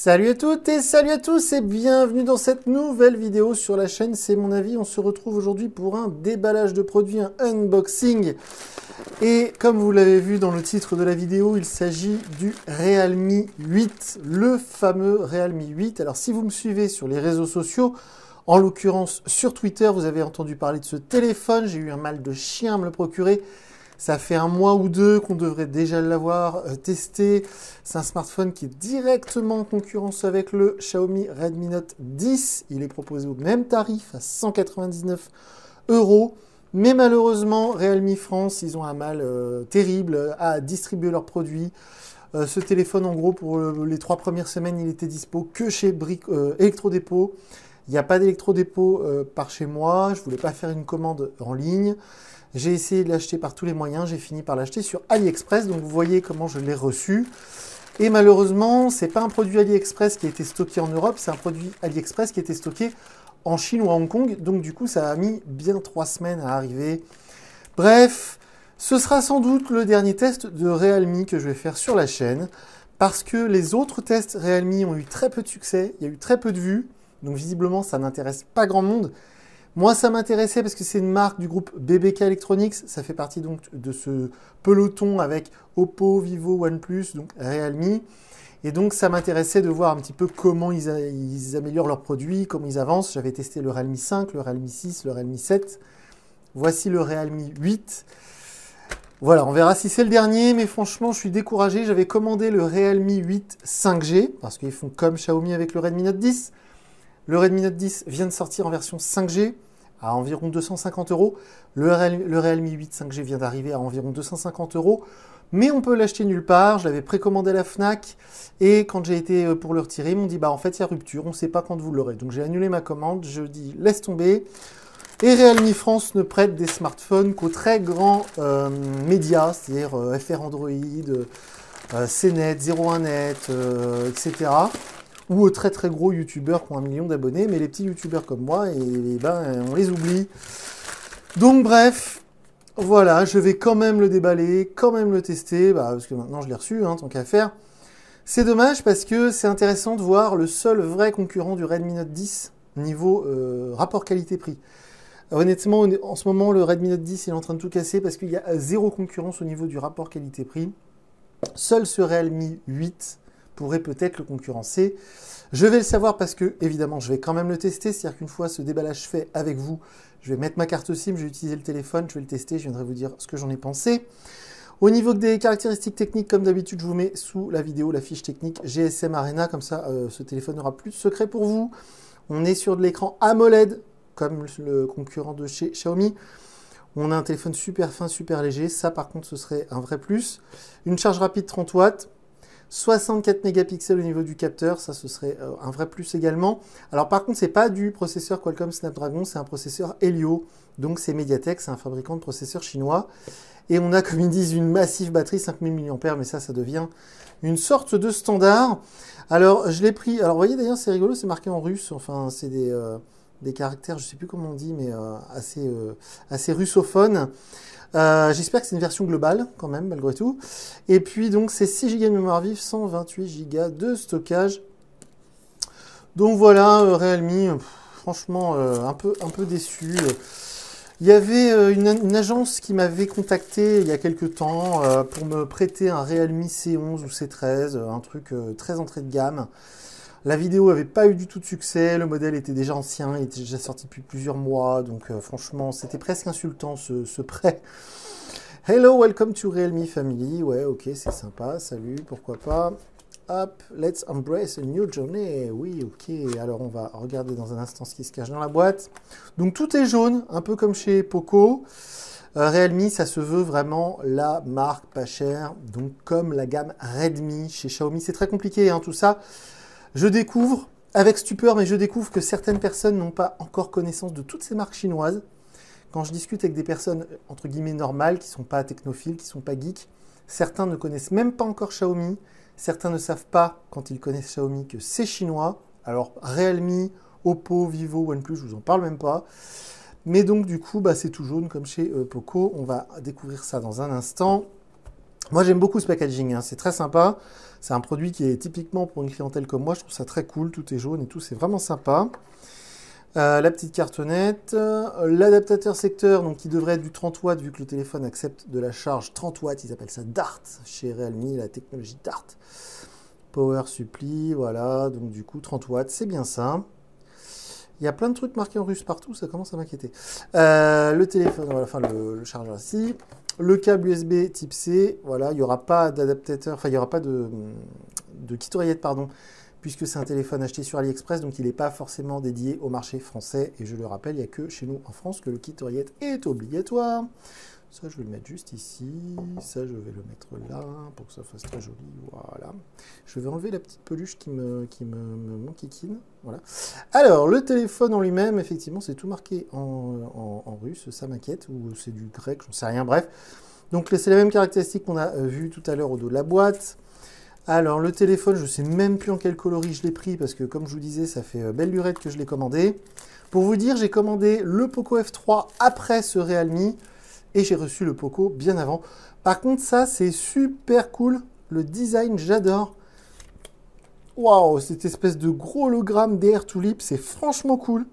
Salut à toutes et salut à tous et bienvenue dans cette nouvelle vidéo sur la chaîne C'est mon avis. On se retrouve aujourd'hui pour un déballage de produits, un unboxing. Et comme vous l'avez vu dans le titre de la vidéo, il s'agit du Realme 8, le fameux Realme 8. Alors si vous me suivez sur les réseaux sociaux, en l'occurrence sur Twitter, vous avez entendu parler de ce téléphone. J'ai eu un mal de chien à me le procurer. Ça fait un mois ou deux qu'on devrait déjà l'avoir testé. C'est un smartphone qui est directement en concurrence avec le Xiaomi Redmi Note 10. Il est proposé au même tarif à 199 €. Mais malheureusement, Realme France, ils ont un mal terrible à distribuer leurs produits. Ce téléphone, en gros, pour les 3 premières semaines, il était dispo que chez Electrodépôt. Il n'y a pas d'électrodépôt par chez moi. Je ne voulais pas faire une commande en ligne. J'ai essayé de l'acheter par tous les moyens, j'ai fini par l'acheter sur AliExpress, donc vous voyez comment je l'ai reçu. Et malheureusement, ce n'est pas un produit AliExpress qui a été stocké en Europe, c'est un produit AliExpress qui a été stocké en Chine ou à Hong Kong, donc du coup ça a mis bien 3 semaines à arriver. Bref, ce sera sans doute le dernier test de Realme que je vais faire sur la chaîne, parce que les autres tests Realme ont eu très peu de succès, il y a eu très peu de vues, donc visiblement ça n'intéresse pas grand monde. Moi, ça m'intéressait parce que c'est une marque du groupe BBK Electronics. Ça fait partie donc de ce peloton avec Oppo, Vivo, OnePlus, donc Realme. Et donc, ça m'intéressait de voir un petit peu comment ils améliorent leurs produits, comment ils avancent. J'avais testé le Realme 5, le Realme 6, le Realme 7. Voici le Realme 8. Voilà, on verra si c'est le dernier, mais franchement, je suis découragé. J'avais commandé le Realme 8 5G, parce qu'ils font comme Xiaomi avec le Redmi Note 10. Le Redmi Note 10 vient de sortir en version 5G à environ 250 €. Le Realme 8 5G vient d'arriver à environ 250 €. Mais on peut l'acheter nulle part. Je l'avais précommandé à la Fnac. Et quand j'ai été pour le retirer, ils m'ont dit, bah en fait, il y a rupture. On ne sait pas quand vous l'aurez. Donc j'ai annulé ma commande. Je dis, laisse tomber. Et Realme France ne prête des smartphones qu'aux très grands médias, c'est-à-dire FR Android, CNET, 01net, etc. Ou aux très très gros youtubeurs qui ont 1 million d'abonnés, mais les petits youtubeurs comme moi, on les oublie. Donc bref, voilà, je vais quand même le déballer, quand même le tester, parce que maintenant je l'ai reçu, tant qu'à faire. C'est dommage parce que c'est intéressant de voir le seul vrai concurrent du Redmi Note 10 niveau rapport qualité-prix. Honnêtement, en ce moment, le Redmi Note 10 il est en train de tout casser parce qu'il y a zéro concurrence au niveau du rapport qualité-prix. Seul ce Realme 8 pourrait peut-être le concurrencer. Je vais le savoir parce que, évidemment, je vais quand même le tester. C'est-à-dire qu'une fois ce déballage fait avec vous, je vais mettre ma carte SIM, je vais utiliser le téléphone, je vais le tester, je viendrai vous dire ce que j'en ai pensé. Au niveau des caractéristiques techniques, comme d'habitude, je vous mets sous la vidéo la fiche technique GSM Arena. Comme ça, ce téléphone n'aura plus de secret pour vous. On est sur de l'écran AMOLED, comme le concurrent de chez Xiaomi. On a un téléphone super fin, super léger. Ça, par contre, ce serait un vrai plus. Une charge rapide 30 watts. 64 mégapixels au niveau du capteur, ça ce serait un vrai plus également. Alors par contre, c'est pas du processeur Qualcomm Snapdragon, c'est un processeur Helio, donc c'est MediaTek, c'est un fabricant de processeurs chinois. Et on a, comme ils disent, une massive batterie 5000 mAh, mais ça devient une sorte de standard. Alors je l'ai pris, alors vous voyez d'ailleurs c'est rigolo, c'est marqué en russe, enfin c'est des caractères, je sais plus comment on dit, mais assez russophones. J'espère que c'est une version globale quand même malgré tout. Et puis donc c'est 6 Go de mémoire vive, 128 Go de stockage. Donc voilà, Realme, franchement un peu déçu. Il y avait une agence qui m'avait contacté il y a quelques temps pour me prêter un Realme C11 ou C13, un truc très entrée de gamme. La vidéo n'avait pas eu du tout de succès, le modèle était déjà ancien, il était déjà sorti depuis plusieurs mois, donc franchement, c'était presque insultant ce prêt. Hello, welcome to Realme Family. Ouais, ok, c'est sympa, salut, pourquoi pas. Hop, let's embrace a new journey. Oui, ok, alors on va regarder dans un instant ce qui se cache dans la boîte. Donc tout est jaune, un peu comme chez Poco. Realme, ça se veut vraiment la marque pas chère, donc comme la gamme Redmi chez Xiaomi. C'est très compliqué, tout ça. Je découvre, avec stupeur, mais je découvre que certaines personnes n'ont pas encore connaissance de toutes ces marques chinoises. Quand je discute avec des personnes, entre guillemets, normales, qui ne sont pas technophiles, qui ne sont pas geeks, certains ne connaissent même pas encore Xiaomi. Certains ne savent pas, quand ils connaissent Xiaomi, que c'est chinois. Alors, Realme, Oppo, Vivo, OnePlus, je ne vous en parle même pas. Mais donc, du coup, c'est tout jaune, comme chez Poco. On va découvrir ça dans un instant. Moi, j'aime beaucoup ce packaging, hein. C'est très sympa. C'est un produit qui est typiquement pour une clientèle comme moi. Je trouve ça très cool. Tout est jaune et tout. C'est vraiment sympa. La petite cartonnette. L'adaptateur secteur, donc qui devrait être du 30 watts, vu que le téléphone accepte de la charge 30 watts. Ils appellent ça DART chez Realme, la technologie DART. Power supply, voilà. Donc du coup, 30 watts, c'est bien ça. Il y a plein de trucs marqués en russe partout, ça commence à m'inquiéter. Le téléphone, voilà, enfin le chargeur ici. Le câble USB type C, voilà, il n'y aura pas d'adaptateur, enfin il n'y aura pas de kit oreillette, pardon, puisque c'est un téléphone acheté sur AliExpress, donc il n'est pas forcément dédié au marché français. Et je le rappelle, il n'y a que chez nous en France que le kit oreillette est obligatoire. Ça, je vais le mettre juste ici. Ça, je vais le mettre là pour que ça fasse très joli. Voilà. Je vais enlever la petite peluche qui me m'enquiquine. Voilà. Alors, le téléphone en lui-même, effectivement, c'est tout marqué en russe. Ça m'inquiète. Ou c'est du grec, j'en sais rien. Bref. Donc, c'est la même caractéristique qu'on a vu tout à l'heure au dos de la boîte. Alors, le téléphone, je ne sais même plus en quel coloris je l'ai pris parce que, comme je vous disais, ça fait belle lurette que je l'ai commandé. Pour vous dire, j'ai commandé le Poco F3 après ce Realme. Et j'ai reçu le Poco bien avant. Par contre, ça, c'est super cool. Le design, j'adore. Waouh, cette espèce de gros hologramme d'Air Tulip, c'est franchement cool.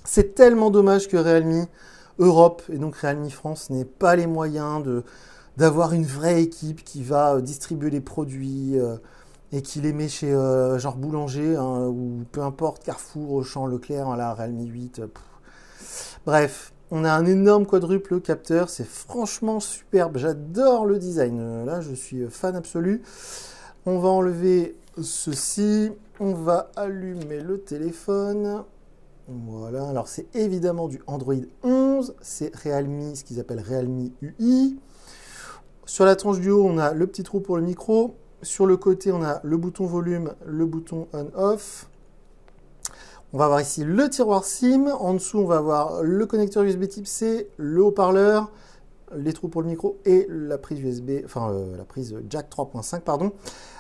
C'est tellement dommage que Realme Europe et donc Realme France n'aient pas les moyens d'avoir une vraie équipe qui va distribuer les produits et qui les met chez genre Boulanger, hein, ou peu importe, Carrefour, Auchan, Leclerc, hein, là, Realme 8. Bref. On a un énorme quadruple capteur, c'est franchement superbe, j'adore le design, là je suis fan absolu. On va enlever ceci, on va allumer le téléphone, voilà, alors c'est évidemment du Android 11, c'est Realme, ce qu'ils appellent Realme UI. Sur la tranche du haut, on a le petit trou pour le micro, sur le côté on a le bouton volume, le bouton on-off. On va avoir ici le tiroir SIM, en dessous on va avoir le connecteur USB type C, le haut-parleur, les trous pour le micro et la prise USB, enfin la prise jack 3.5 pardon.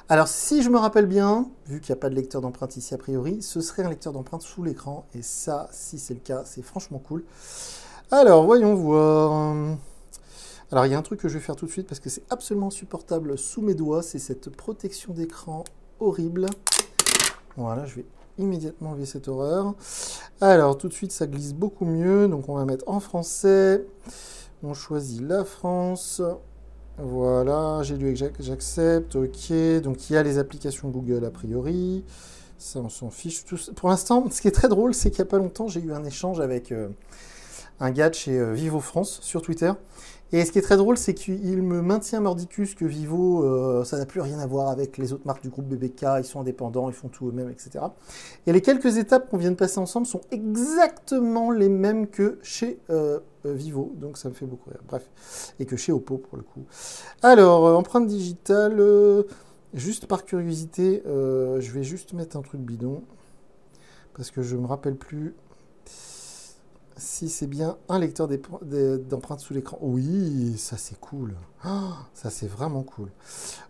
Alors si je me rappelle bien, vu qu'il n'y a pas de lecteur d'empreinte ici a priori, ce serait un lecteur d'empreinte sous l'écran et ça, si c'est le cas, c'est franchement cool. Alors voyons voir. Alors il y a un truc que je vais faire tout de suite parce que c'est absolument insupportable sous mes doigts, c'est cette protection d'écran horrible. Voilà, je vais immédiatement enlever cette horreur. Alors tout de suite ça glisse beaucoup mieux, donc on va mettre en français, on choisit la France, voilà, j'ai lu que j'accepte, ok, donc il y a les applications Google a priori, ça on s'en fiche. Pour l'instant, ce qui est très drôle, c'est qu'il n'y a pas longtemps j'ai eu un échange avec un gars de chez Vivo France sur Twitter. Et ce qui est très drôle, c'est qu'il me maintient mordicus que Vivo, ça n'a plus rien à voir avec les autres marques du groupe BBK, ils sont indépendants, ils font tout eux-mêmes, etc. Et les quelques étapes qu'on vient de passer ensemble sont exactement les mêmes que chez Vivo, donc ça me fait beaucoup rire. Bref, et que chez Oppo pour le coup. Alors, empreinte digitale, juste par curiosité, je vais juste mettre un truc bidon, parce que je ne me rappelle plus si c'est bien un lecteur d'empreintes sous l'écran. Oui, ça c'est cool. Oh, ça c'est vraiment cool.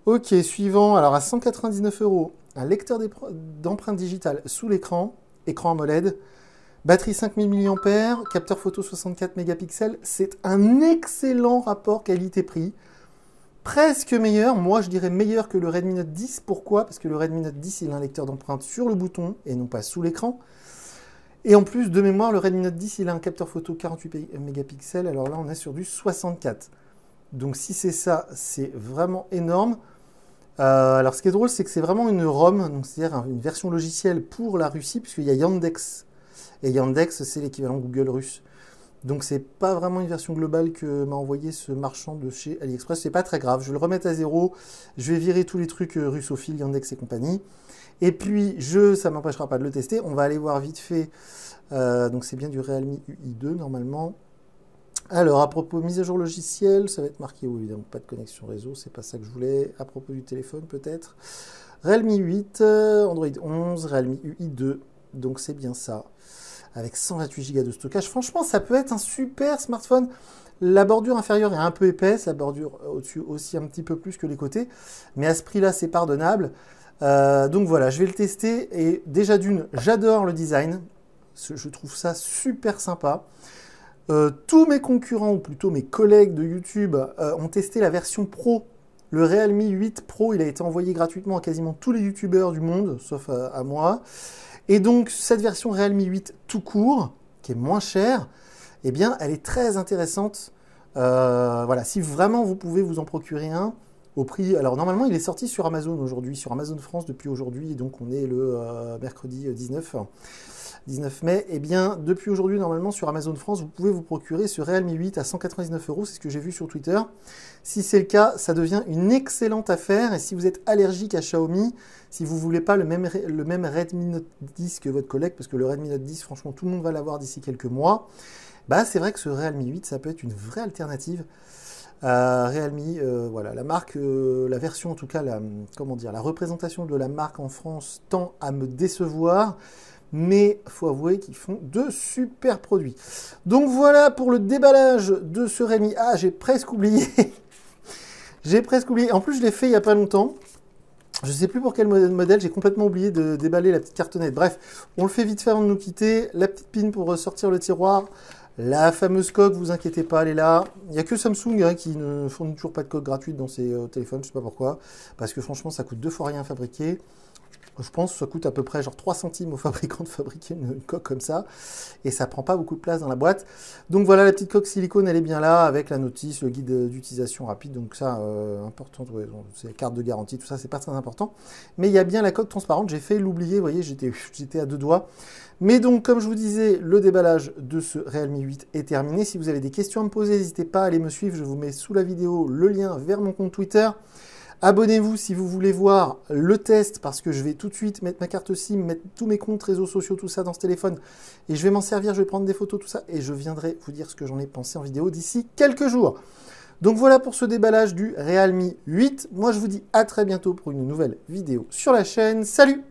Ok, suivant. Alors à 199 €, un lecteur d'empreintes digitales sous l'écran, écran AMOLED, batterie 5000 mAh, capteur photo 64 mégapixels. C'est un excellent rapport qualité-prix. Presque meilleur, moi je dirais meilleur que le Redmi Note 10. Pourquoi? Parce que le Redmi Note 10, il a un lecteur d'empreintes sur le bouton et non pas sous l'écran. Et en plus, de mémoire, le Redmi Note 10, il a un capteur photo 48 mégapixels. Alors là, on est sur du 64. Donc si c'est ça, c'est vraiment énorme. Alors ce qui est drôle, c'est que c'est vraiment une ROM, c'est-à-dire une version logicielle pour la Russie, puisqu'il y a Yandex. Et Yandex, c'est l'équivalent Google russe. Donc c'est pas vraiment une version globale que m'a envoyé ce marchand de chez AliExpress. C'est pas très grave, je vais le remettre à zéro. Je vais virer tous les trucs russophiles, Yandex et compagnie. Et puis, ça ne m'empêchera pas de le tester. On va aller voir vite fait. Donc, c'est bien du Realme UI2 normalement. Alors, à propos mise à jour logicielle, ça va être marqué, oui, évidemment, pas de connexion réseau, c'est pas ça que je voulais. À propos du téléphone, peut-être. Realme 8, Android 11, Realme UI2. Donc, c'est bien ça. Avec 128 Go de stockage. Franchement, ça peut être un super smartphone. La bordure inférieure est un peu épaisse, la bordure au-dessus aussi un petit peu plus que les côtés. Mais à ce prix-là, c'est pardonnable. Donc voilà, je vais le tester et déjà d'une, j'adore le design, je trouve ça super sympa. Tous mes concurrents, ou plutôt mes collègues de YouTube, ont testé la version Pro Le Realme 8 Pro, il a été envoyé gratuitement à quasiment tous les youtubeurs du monde, sauf à moi. Et donc, cette version Realme 8 tout court, qui est moins chère, eh bien, elle est très intéressante. Voilà, si vraiment vous pouvez vous en procurer un, au prix... Alors, normalement, il est sorti sur Amazon aujourd'hui, sur Amazon France depuis aujourd'hui, donc on est le mercredi 19 mai, et bien depuis aujourd'hui normalement sur Amazon France vous pouvez vous procurer ce Realme 8 à 199 €, c'est ce que j'ai vu sur Twitter. Si c'est le cas, ça devient une excellente affaire, et si vous êtes allergique à Xiaomi, si vous ne voulez pas le même Redmi Note 10 que votre collègue, parce que le Redmi Note 10 franchement tout le monde va l'avoir d'ici quelques mois, bah c'est vrai que ce Realme 8 ça peut être une vraie alternative. Realme, voilà, la marque, la version en tout cas, comment dire, la représentation de la marque en France tend à me décevoir, mais il faut avouer qu'ils font de super produits. Donc voilà pour le déballage de ce Realme. Ah, j'ai presque oublié. J'ai presque oublié. En plus, je l'ai fait il n'y a pas longtemps. Je ne sais plus pour quel modèle, j'ai complètement oublié de déballer la petite cartonnette. Bref, on le fait vite fait avant de nous quitter. La petite pin pour ressortir le tiroir. La fameuse coque, vous inquiétez pas, elle est là. Il n'y a que Samsung hein, qui ne fournit toujours pas de coque gratuite dans ses téléphones, je ne sais pas pourquoi. Parce que franchement, ça coûte 2 fois rien à fabriquer. Je pense que ça coûte à peu près genre 3 centimes au fabricant de fabriquer une coque comme ça. Et ça prend pas beaucoup de place dans la boîte. Donc voilà, la petite coque silicone, elle est bien là, avec la notice, le guide d'utilisation rapide. Donc ça, important, ouais, c'est la carte de garantie, tout ça, c'est pas très important. Mais il y a bien la coque transparente, j'ai fait l'oublier, vous voyez, j'étais à 2 doigts. Mais donc, comme je vous disais, le déballage de ce Realme 8 est terminé. Si vous avez des questions à me poser, n'hésitez pas à aller me suivre. Je vous mets sous la vidéo le lien vers mon compte Twitter. Abonnez-vous si vous voulez voir le test, parce que je vais tout de suite mettre ma carte SIM, mettre tous mes comptes réseaux sociaux, tout ça dans ce téléphone. Et je vais m'en servir, je vais prendre des photos, tout ça. Et je viendrai vous dire ce que j'en ai pensé en vidéo d'ici quelques jours. Donc voilà pour ce déballage du Realme 8. Moi, je vous dis à très bientôt pour une nouvelle vidéo sur la chaîne. Salut!